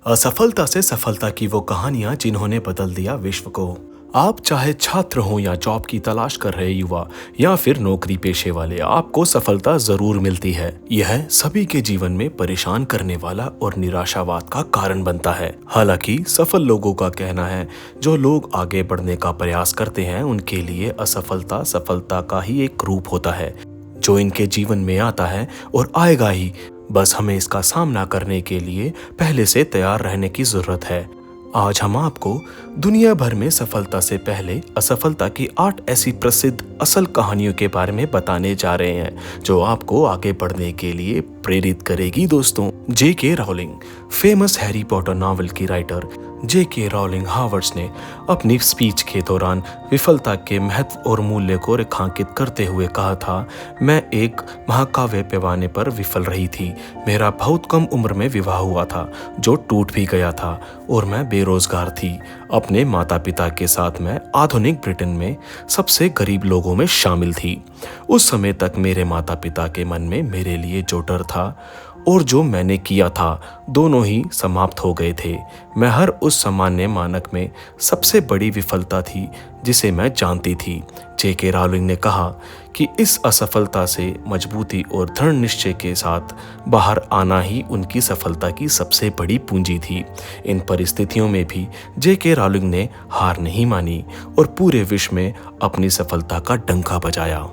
असफलता से सफलता की वो कहानियां जिन्होंने बदल दिया विश्व को। आप चाहे छात्र हो या जॉब की तलाश कर रहे युवा या फिर नौकरी पेशे वाले, आपको सफलता जरूर मिलती है। यह सभी के जीवन में परेशान करने वाला और निराशावाद का कारण बनता है। हालांकि सफल लोगों का कहना है, जो लोग आगे बढ़ने का प्रयास करते हैं उनके लिए असफलता सफलता का ही एक रूप होता है, जो इनके जीवन में आता है और आएगा ही। बस हमें इसका सामना करने के लिए पहले से तैयार रहने की जरूरत है। आज हम आपको दुनिया भर में सफलता से पहले असफलता की 8 ऐसी प्रसिद्ध असल कहानियों के बारे में बताने जा रहे हैं, जो आपको आगे बढ़ने के लिए प्रेरित करेगी। दोस्तों, J.K. Rowling, famous Harry Potter novel की राइटर J.K. रॉलिंग हावर्ड्स ने अपनी स्पीच के दौरान विफलता के महत्व और मूल्य को रेखांकित करते हुए कहा था, मैं एक महाकाव्य पैमाने पर विफल रही थी। मेरा बहुत कम उम्र में विवाह हुआ था, जो टूट भी गया था, और मैं बेरोजगार थी। अपने माता पिता के साथ मैं आधुनिक ब्रिटेन में सबसे गरीब लोगों में शामिल थी। उस समय तक मेरे माता पिता के मन में मेरे लिए जो डर था और जो मैंने किया था, दोनों ही समाप्त हो गए थे। मैं हर उस सामान्य मानक में सबसे बड़ी विफलता थी जिसे मैं जानती थी। J.K. रॉलिंग ने कहा कि इस असफलता से मजबूती और दृढ़ निश्चय के साथ बाहर आना ही उनकी सफलता की सबसे बड़ी पूंजी थी। इन परिस्थितियों में भी J.K. रॉलिंग ने हार नहीं मानी और पूरे विश्व में अपनी सफलता का डंका बजाया।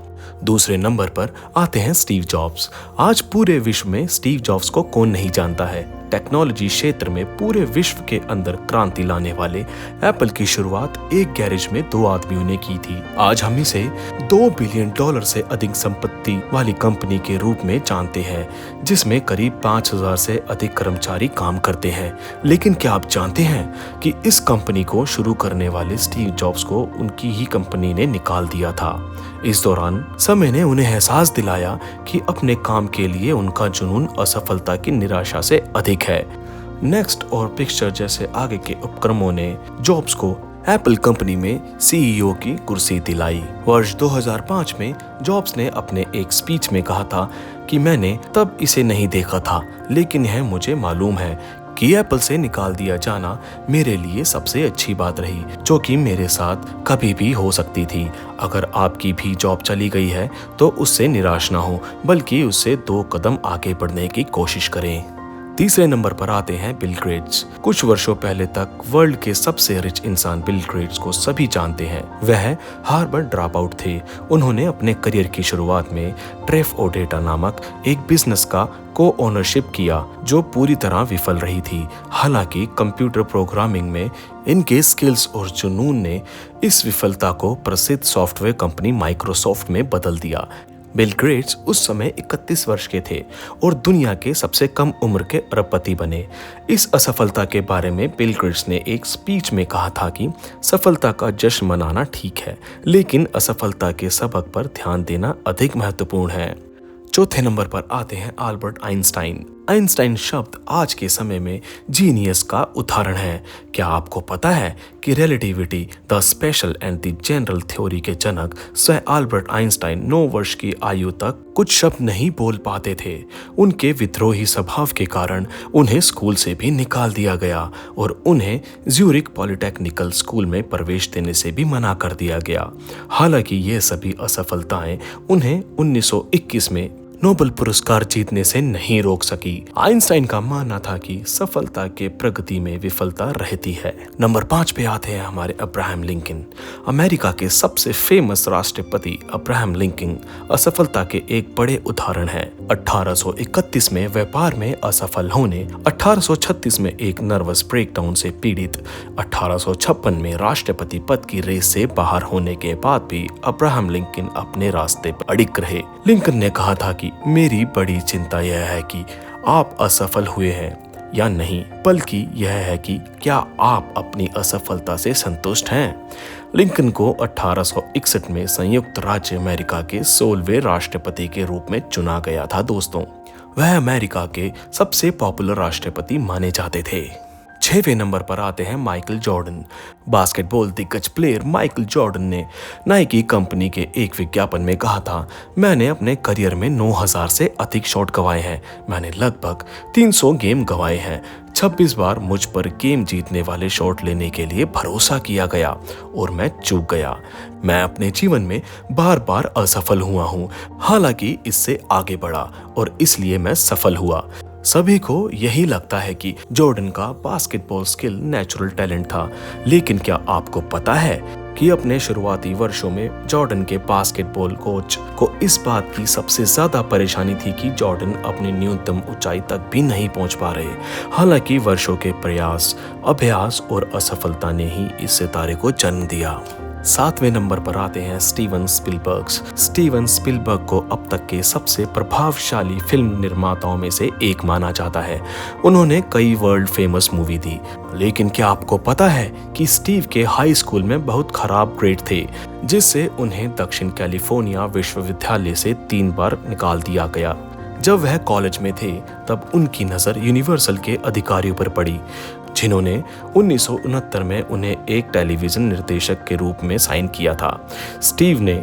दूसरे नंबर पर आते हैं स्टीव जॉब्स। आज पूरे विश्व में स्टीव जॉब्स को कौन नहीं जानता है। टेक्नोलॉजी क्षेत्र में पूरे विश्व के अंदर क्रांति लाने वाले एप्पल की शुरुआत एक गैरेज में 2 आदमियों ने की थी। आज हम इसे $2 बिलियन से अधिक संपत्ति वाली कंपनी के रूप में जानते हैं, जिसमें करीब 5000 से अधिक कर्मचारी काम करते हैं। लेकिन क्या आप जानते हैं कि इस कंपनी को शुरू करने वाले स्टीव जॉब्स को उनकी ही कंपनी ने निकाल दिया था। इस दौरान समय ने उन्हें एहसास दिलाया कि अपने काम के लिए उनका जुनून असफलता की निराशा से अधिक है। नेक्स्ट और पिक्चर जैसे आगे के उपक्रमों ने जॉब्स को एप्पल कंपनी में CEO की कुर्सी दिलाई। वर्ष 2005 में जॉब्स ने अपने एक स्पीच में कहा था कि मैंने तब इसे नहीं देखा था, लेकिन यह मुझे मालूम है कि एप्पल से निकाल दिया जाना मेरे लिए सबसे अच्छी बात रही, जो कि मेरे साथ कभी भी हो सकती थी। अगर आपकी भी जॉब चली गई है तो उससे निराश ना हो, बल्कि उससे 2 कदम आगे बढ़ने की कोशिश करें। तीसरे नंबर पर आते हैं बिल गेट्स। कुछ वर्षों पहले तक वर्ल्ड के सबसे रिच इंसान बिल गेट्स को सभी जानते हैं। वह हार्वर्ड ड्रॉप आउट थे। उन्होंने अपने करियर की शुरुआत में ट्रेफ ओडेटा नामक एक बिजनेस का को-ओनरशिप किया, जो पूरी तरह विफल रही थी। हालांकि कंप्यूटर प्रोग्रामिंग में इनके स्किल्स और जुनून ने इस विफलता को प्रसिद्ध सॉफ्टवेयर कंपनी माइक्रोसॉफ्ट में बदल दिया। बिल गेट्स उस समय 31 वर्ष के थे और दुनिया के सबसे कम उम्र के अरबपति बने। इस असफलता के बारे में बिल गेट्स ने एक स्पीच में कहा था कि सफलता का जश्न मनाना ठीक है, लेकिन असफलता के सबक पर ध्यान देना अधिक महत्वपूर्ण है। चौथे नंबर पर आते हैं अल्बर्ट आइंस्टाइन। आइंस्टाइन शब्द आज के समय में जीनियस का उदाहरण है। क्या आपको पता है कि relativity, the special and the general theory के जनक सर अल्बर्ट आइंस्टाइन 9 वर्ष की आयु तक कुछ शब्द नहीं बोल पाते थे। उनके विद्रोही स्वभाव के कारण उन्हें स्कूल से भी निकाल दिया गया और उन्हें ज्यूरिक पॉलिटेक्निकल स्कूल में प्रवेश देने से भी मना कर दिया गया। हालांकि ये सभी असफलताएं उन्हें 1921 में नोबेल पुरस्कार जीतने से नहीं रोक सकी। आइंस्टाइन का मानना था कि सफलता के प्रगति में विफलता रहती है। नंबर 5 पे आते हैं हमारे अब्राहम लिंकन। अमेरिका के सबसे फेमस राष्ट्रपति अब्राहम लिंकन असफलता के एक बड़े उदाहरण हैं। 1831 में व्यापार में असफल होने, 1836 में एक नर्वस ब्रेकडाउन से पीड़ित, 1856 में राष्ट्रपति पद की रेस से बाहर होने के बाद भी अब्राहम लिंकन अपने रास्ते पर अड़िग रहे। लिंकन ने कहा था कि मेरी बड़ी चिंता यह है कि आप असफल हुए हैं या नहीं, बल्कि यह है कि क्या आप अपनी असफलता से संतुष्ट हैं। लिंकन को 1861 में संयुक्त राज्य अमेरिका के 16वें राष्ट्रपति के रूप में चुना गया था। दोस्तों, वह अमेरिका के सबसे पॉपुलर राष्ट्रपति माने जाते थे। 6वें नंबर पर आते हैं माइकल जॉर्डन। बास्केटबॉल दिग्गज प्लेयर माइकल जॉर्डन ने नाइकी कंपनी के एक विज्ञापन में कहा था, मैंने अपने करियर में 9000 से अधिक शॉट गंवाए हैं। मैंने लगभग 300 गेम गंवाए हैं। 26 बार मुझ पर गेम जीतने वाले शॉट लेने के लिए भरोसा किया गया और मैं चूक गया। मैं अपने जीवन में बार बार असफल हुआ हूँ, हालांकि इससे आगे बढ़ा और इसलिए मैं सफल हुआ। सभी को यही लगता है कि जॉर्डन का बास्केटबॉल स्किल नेचुरल टैलेंट था, लेकिन क्या आपको पता है कि अपने शुरुआती वर्षों में जॉर्डन के बास्केटबॉल कोच को इस बात की सबसे ज्यादा परेशानी थी कि जॉर्डन अपनी न्यूनतम ऊंचाई तक भी नहीं पहुंच पा रहे। हालांकि वर्षों के प्रयास, अभ्यास और असफलता ने ही इस सितारे को जन्म दिया। 7वें नंबर पर आते हैं स्टीवन स्पिलबर्ग। स्टीवन स्पिलबर्ग को अब तक के सबसे प्रभावशाली फिल्म निर्माताओं में से एक माना जाता है। उन्होंने कई वर्ल्ड फेमस मूवी दी, लेकिन क्या आपको पता है कि स्टीव के हाई स्कूल में बहुत खराब ग्रेड थे, जिससे उन्हें दक्षिण कैलिफोर्निया विश्वविद्यालय से 3 बार निकाल दिया गया। जब वह कॉलेज में थे तब उनकी नज़र यूनिवर्सल के अधिकारियों पर पड़ी, जिन्होंने 1969 में उन्हें एक टेलीविजन निर्देशक के रूप में साइन किया था। स्टीव ने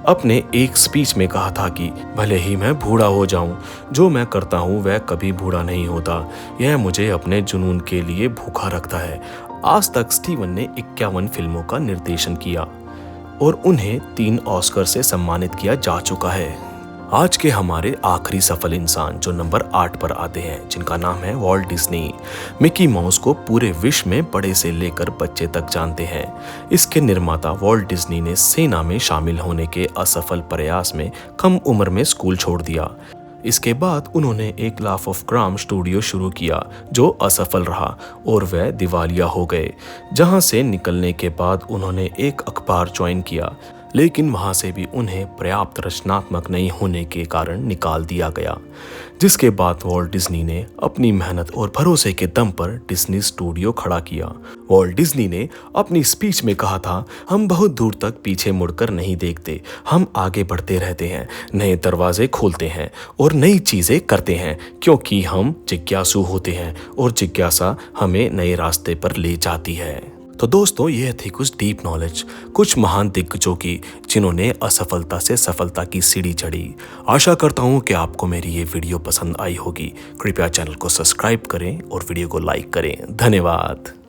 अपने एक स्पीच में कहा था कि भले ही मैं बूढ़ा हो जाऊं, जो मैं करता हूं वह कभी बूढ़ा नहीं होता। यह मुझे अपने जुनून के लिए भूखा रखता है। आज तक स्टीवन ने 51 फिल्मों का निर्देशन किया और उन्हें 3 ऑस्कर से सम्मानित किया जा चुका है। आज के हमारे आखिरी सफल इंसान जो नंबर 8 पर आते हैं, जिनका नाम है वॉल्ट डिज्नी। मिकी माउस को पूरे विश्व में बड़े से लेकर बच्चे तक जानते हैं। इसके निर्माता वॉल्ट डिज्नी ने सेना में शामिल होने के असफल प्रयास में कम उम्र में स्कूल छोड़ दिया। इसके बाद उन्होंने एक लाफ ऑफ ग्राम स्टूडियो शुरू किया, जो असफल रहा और वह दिवालिया हो गए। जहां से निकलने के बाद उन्होंने एक अखबार ज्वाइन किया, लेकिन वहां से भी उन्हें पर्याप्त रचनात्मक नहीं होने के कारण निकाल दिया गया। जिसके बाद वॉल्ट डिज्नी ने अपनी मेहनत और भरोसे के दम पर डिज्नी स्टूडियो खड़ा किया। वॉल्ट डिज्नी ने अपनी स्पीच में कहा था, हम बहुत दूर तक पीछे मुड़कर नहीं देखते, हम आगे बढ़ते रहते हैं, नए दरवाजे खोलते हैं और नई चीजें करते हैं, क्योंकि हम जिज्ञासु होते हैं और जिज्ञासा हमें नए रास्ते पर ले जाती है। तो दोस्तों, ये थी कुछ डीप नॉलेज, कुछ महान दिग्गजों की जिन्होंने असफलता से सफलता की सीढ़ी चढ़ी। आशा करता हूँ कि आपको मेरी ये वीडियो पसंद आई होगी। कृपया चैनल को सब्सक्राइब करें और वीडियो को लाइक करें। धन्यवाद।